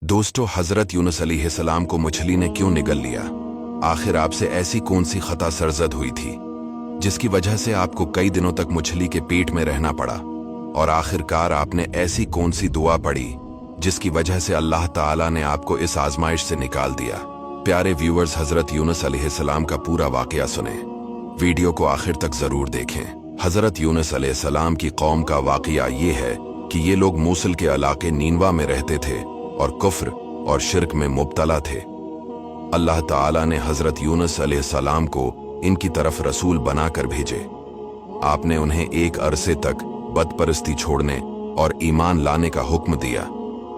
दोस्तों, हजरत यूनुस अलैहिस्सलाम को मछली ने क्यों निगल लिया? आखिर आपसे ऐसी कौन सी खता सरजद हुई थी जिसकी वजह से आपको कई दिनों तक मछली के पेट में रहना पड़ा? और आखिरकार आपने ऐसी कौन सी दुआ पढ़ी जिसकी वजह से अल्लाह ताला ने आपको इस आजमाइश से निकाल दिया? प्यारे व्यूअर्स, हजरत यूनुस अलैहिस्सलाम का पूरा वाकया सुने। वीडियो को आखिर तक जरूर देखें। हजरत यूनुस अलैहिस्सलाम की कौम का वाकया ये है कि ये लोग मूसल के इलाके नीनवा में रहते थे और कुफ्र और शिर्क में मुब्तला थे। अल्लाह ताला ने हजरत यूनुस अलैहिस्सलाम को इनकी तरफ रसूल बनाकर भेजे। आपने उन्हें एक अरसे तक बदपरस्ती छोड़ने और ईमान लाने का हुक्म दिया,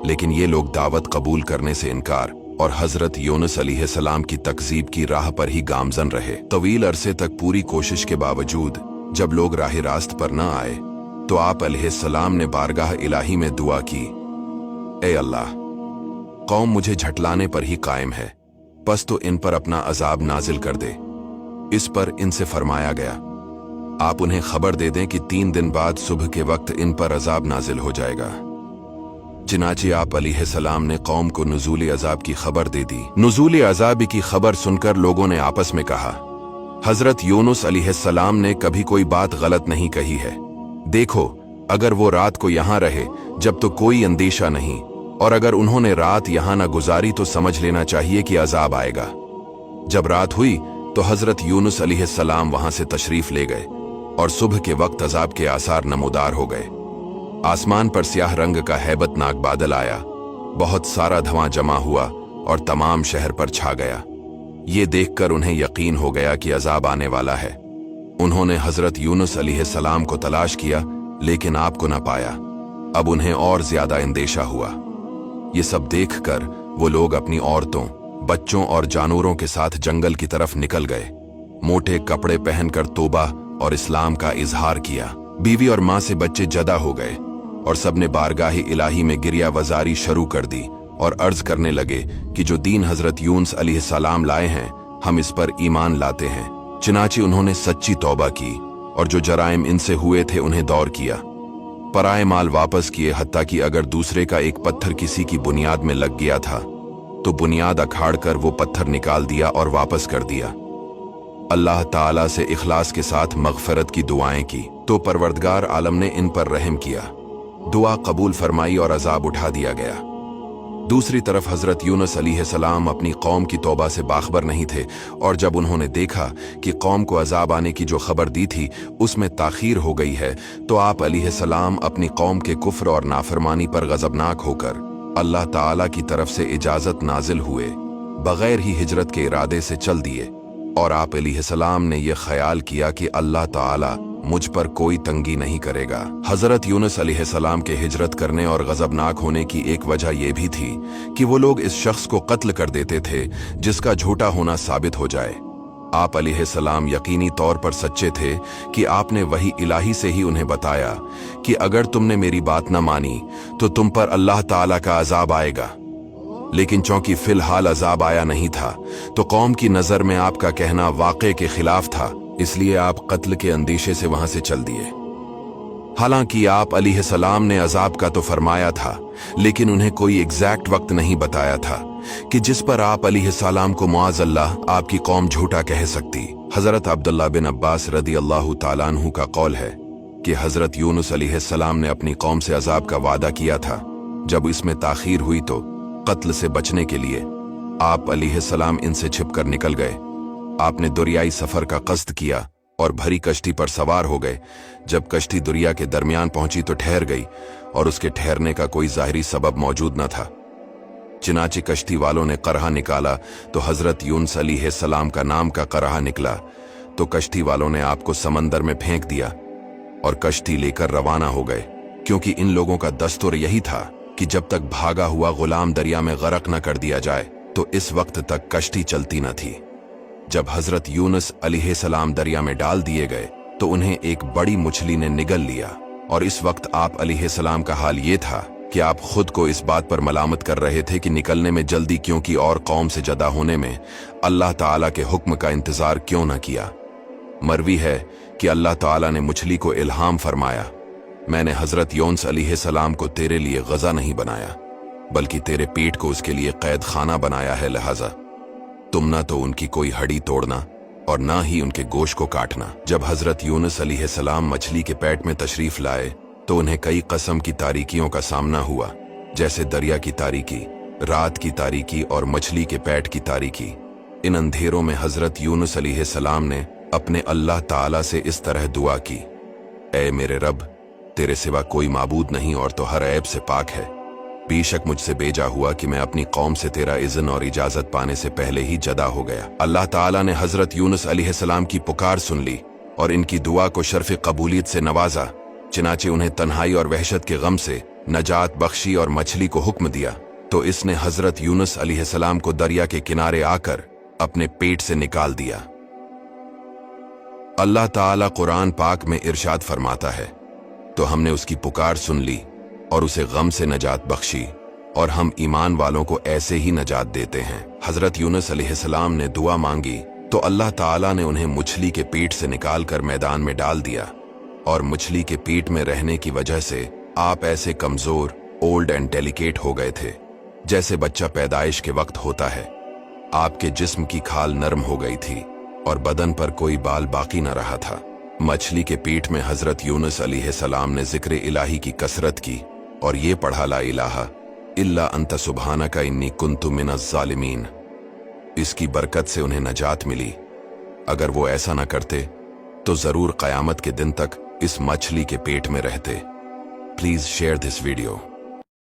लेकिन ये लोग दावत कबूल करने से इनकार और हजरत यूनुस अलैहिस्सलाम की तकजीब की राह पर ही गामजन रहे। तवील अरसे तक पूरी कोशिश के बावजूद जब लोग राह रास्त पर न आए तो आप अलैहिस्सलाम ने बारगाह इलाही में दुआ की, ए अल्लाह, कौम मुझे झटलाने पर ही कायम है, बस तो इन पर अपना अजाब नाजिल कर दे। इस पर इनसे फरमाया गया, आप उन्हें खबर दे दें कि 3 दिन बाद सुबह के वक्त इन पर अजाब नाजिल हो जाएगा। चिनाचे आप अलैहिस्सलाम ने कौम को नुज़ूल अजाब की खबर दे दी। नुज़ूल अजाब की खबर सुनकर लोगों ने आपस में कहा, हजरत यूनुस अलैहिस्सलाम ने कभी कोई बात गलत नहीं कही है। देखो, अगर वो रात को यहां रहे जब तो कोई अंदेशा नहीं, और अगर उन्होंने रात यहां न गुजारी तो समझ लेना चाहिए कि अजाब आएगा। जब रात हुई तो हजरत यूनुस अलैहिस्सलाम वहां से तशरीफ ले गए और सुबह के वक्त अजाब के आसार नमूदार हो गए। आसमान पर स्याह रंग का हैबतनाक बादल आया, बहुत सारा धुआं जमा हुआ और तमाम शहर पर छा गया। ये देखकर उन्हें यकीन हो गया कि अजाब आने वाला है। उन्होंने हजरत यूनुस अलैहिस्सलाम को तलाश किया, लेकिन आपको न पाया। अब उन्हें और ज्यादा अंदेशा हुआ। ये सब देखकर वो लोग अपनी औरतों, बच्चों और जानवरों के साथ जंगल की तरफ निकल गए। मोटे कपड़े पहनकर तौबा और इस्लाम का इजहार किया। बीवी और मां से बच्चे जदा हो गए और सबने बारगाह इलाही में गिरिया वजारी शुरू कर दी और अर्ज करने लगे कि जो दीन हजरत यूनुस अलैहिस्सलाम लाए हैं, हम इस पर ईमान लाते हैं। चुनांचे उन्होंने सच्ची तौबा की और जो जराइम इनसे हुए थे उन्हें दौर किया। पराए माल वापस किए, हत्ता कि अगर दूसरे का एक पत्थर किसी की बुनियाद में लग गया था तो बुनियाद अखाड़ कर वो पत्थर निकाल दिया और वापस कर दिया। अल्लाह ताला से इखलास के साथ मगफरत की दुआएं की तो परवरदिगार आलम ने इन पर रहम किया, दुआ कबूल फरमाई और अजाब उठा दिया गया। दूसरी तरफ हजरत यूनुस अलैहिस्सलाम अपनी कौम की तौबा से बाखबर नहीं थे, और जब उन्होंने देखा कि कौम को अजाब आने की जो खबर दी थी उसमें ताखीर हो गई है, तो आप अलैहिस्सलाम अपनी कौम के कुफ्र और नाफरमानी पर गजबनाक होकर अल्लाह ताला की तरफ से इजाजत नाजिल हुए, बगैर ही हिजरत के इरादे से चल दिए। और आप अलैहिस्सलाम ने यह ख्याल किया कि अल्लाह ताला मुझ पर कोई तंगी नहीं करेगा। हजरत यूनुस अलैहिस्सलाम के हिजरत करने और गजबनाक होने की एक वजह यह भी थी कि वो लोग इस शख्स को कत्ल कर देते थे जिसका झूठा होना साबित हो जाए। आप अलैहिस्सलाम यकीनी तौर पर सच्चे थे कि आपने वही इलाही से ही उन्हें बताया कि अगर तुमने मेरी बात न मानी तो तुम पर अल्लाह ताला का अजाब आएगा। लेकिन चूंकि फिलहाल अजाब आया नहीं था तो कौम की नजर में आपका कहना वाक़े के खिलाफ था, इसलिए आप कत्ल के अंदेशे से वहां से चल दिए। हालांकि आप अलैहिस्सलाम ने अजाब का तो फरमाया था, लेकिन उन्हें कोई एग्जैक्ट वक्त नहीं बताया था कि जिस पर आप अलैहिस्सलाम को मुआज़ल्लाह आपकी कौम झूठा कह सकती। हजरत अब्दुल्लाह बिन अब्बास रदी अल्लाह ताला अन्हु का कौल है कि हजरत यूनुस अलैहिस्सलाम ने अपनी कौम से अजाब का वादा किया था। जब इसमें ताखीर हुई तो कत्ल से बचने के लिए आप अलैहिस्सलाम इनसे छिपकर निकल गए। आपने दरियाई सफर का कस्द किया और भरी कश्ती पर सवार हो गए। जब कश्ती दरिया के दरमियान पहुंची तो ठहर गई और उसके ठहरने का कोई जाहिरी सबब मौजूद न था। चिनाचे कश्ती वालों ने करहा निकाला तो हजरत यूनुस अलैहिस्सलाम का नाम का करहा निकला, तो कश्ती वालों ने आपको समंदर में फेंक दिया और कश्ती लेकर रवाना हो गए, क्योंकि इन लोगों का दस्तूर यही था कि जब तक भागा हुआ गुलाम दरिया में गरक न कर दिया जाए तो इस वक्त तक कश्ती चलती न थी। जब हजरत यूनुस अलैहिस्सलाम दरिया में डाल दिए गए तो उन्हें एक बड़ी मछली ने निगल लिया, और इस वक्त आप अलैहिस्सलाम का हाल ये था कि आप खुद को इस बात पर मलामत कर रहे थे कि निकलने में जल्दी क्यों की और कौम से जदा होने में अल्लाह ताला के हुक्म का इंतजार क्यों न किया। मरवी है कि अल्लाह ताला ने मछली को इल्हाम फरमाया, मैंने हजरत यूनुस अलैहिस्सलाम को तेरे लिए गज़ा नहीं बनाया, बल्कि तेरे पेट को उसके लिए कैद खाना बनाया है। लिहाजा तुम ना तो उनकी कोई हड्डी तोड़ना और ना ही उनके गोश्त को काटना। जब हजरत यूनुस अलैहिस्सलाम मछली के पेट में तशरीफ लाए तो उन्हें कई कस्म की तारीकियों का सामना हुआ, जैसे दरिया की तारीकी, रात की तारीकी और मछली के पेट की तारीकी। इन अंधेरों में हजरत यूनुस अलैहिस्सलाम ने अपने अल्लाह ताला से इस तरह दुआ की, ऐ मेरे रब, तेरे सिवा कोई माबूद नहीं और तो हर ऐब से पाक है। बेशक मुझसे बेजा हुआ कि मैं अपनी कौम से तेरा इज़्न और इजाजत पाने से पहले ही जदा हो गया। अल्लाह ताला ने हजरत यूनुस अलैहिस्सलाम की पुकार सुन ली और इनकी दुआ को शर्फ कबूलियत से नवाजा। चनाचे उन्हें तन्हाई और वहशत के गम से नजात बख्शी और मछली को हुक्म दिया तो इसने हजरत यूनुस अलैहिस्सलाम को दरिया के किनारे आकर अपने पेट से निकाल दिया। अल्लाह ताला कुरान पाक में इरशाद फरमाता है, तो हमने उसकी पुकार सुन ली और उसे गम से नजात बख्शी और हम ईमान वालों को ऐसे ही नजात देते हैं। हजरत यूनुस अलैहिस्सलाम ने दुआ मांगी तो अल्लाह ताला ने उन्हें मछली के पेट से निकालकर मैदान में डाल दिया और मछली के पेट में रहने की वजह से आप ऐसे कमजोर, ओल्ड एंड डेलिकेट हो गए थे जैसे बच्चा पैदाइश के वक्त होता है। आपके जिस्म की खाल नरम हो गई थी और बदन पर कोई बाल बाकी न रहा था। मछली के पेट में हजरत यूनुस अलैहिस्सलाम ने जिक्र इलाही की कसरत की और ये पढ़ा, ला इलाहा इल्ला अंत सुब्हानका इन्नी कुन्तु मिनज़ ज़ालिमीन। इसकी बरकत से उन्हें नजात मिली। अगर वो ऐसा न करते तो जरूर क़यामत के दिन तक इस मछली के पेट में रहते। Please share this video.